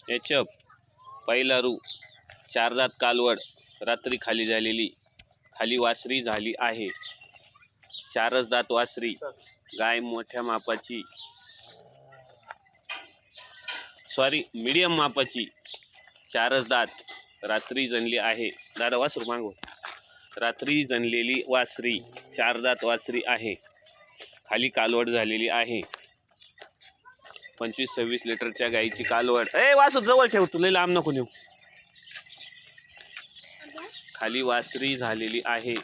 एचप पहिला रू, चार दात कालवड, रात्री खाली झालेली, खाली वासरी झाली आहे. चारच दात वासरी, गाय मोठ्या मापाची, सॉरी मीडियम मापाची, चारच दात, रात्री जनली आहे. दादा वासरू मागव. रात्री जनलेली वासरी, चार दात वासरी आहे. खाली कालवड झालेली आहे. 25-26 लिटरच्या गाईची कालवड. ए वासरू जवळ ठेव, तुला लांब नको नेऊ. खाली वासरी झालेली आहे.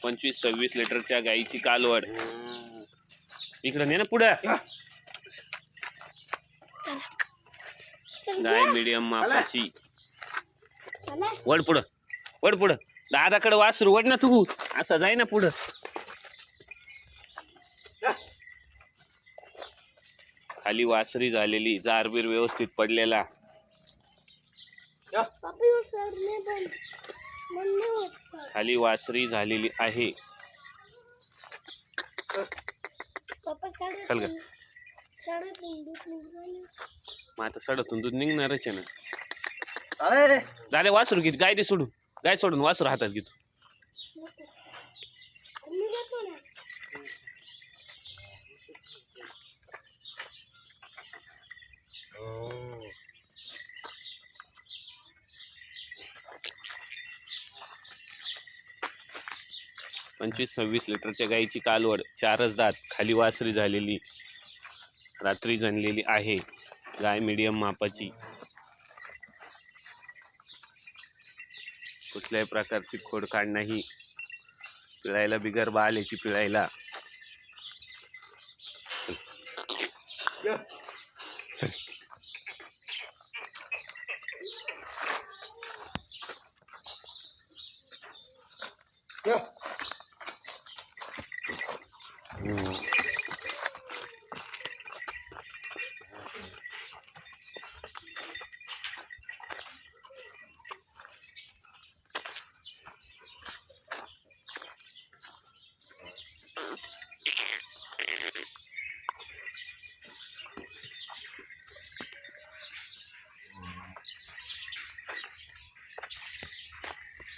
25-26 लिटरच्या गाईची कालवड. इकडे ने ना पुढे. गाय मीडियम मापाची. वड पुढं, वड पुढं. दादाकडे वासरू वड ना तू. असं जाय ना पुढं. खाली वासरी झालेली, जारबीर व्यवस्थित पडलेला. खाली वासरी झालेली आहे. चल ग. मग आता सडतून दूध निघणारच आहे ना. झाले वासरू घेत, गाय दे सोडून. गाय सोडून वासरू हातात घेतो. पंचवीस 26 लिटरच्या गाईची कालवड, चारच दात, खाली वासरी झालेली, रात्री जनलेली आहे. गाय मीडियम मापाची. कुठल्याही प्रकारची खोडकाड नाही. पिळायला बिगर बालेची पिळायला. चल.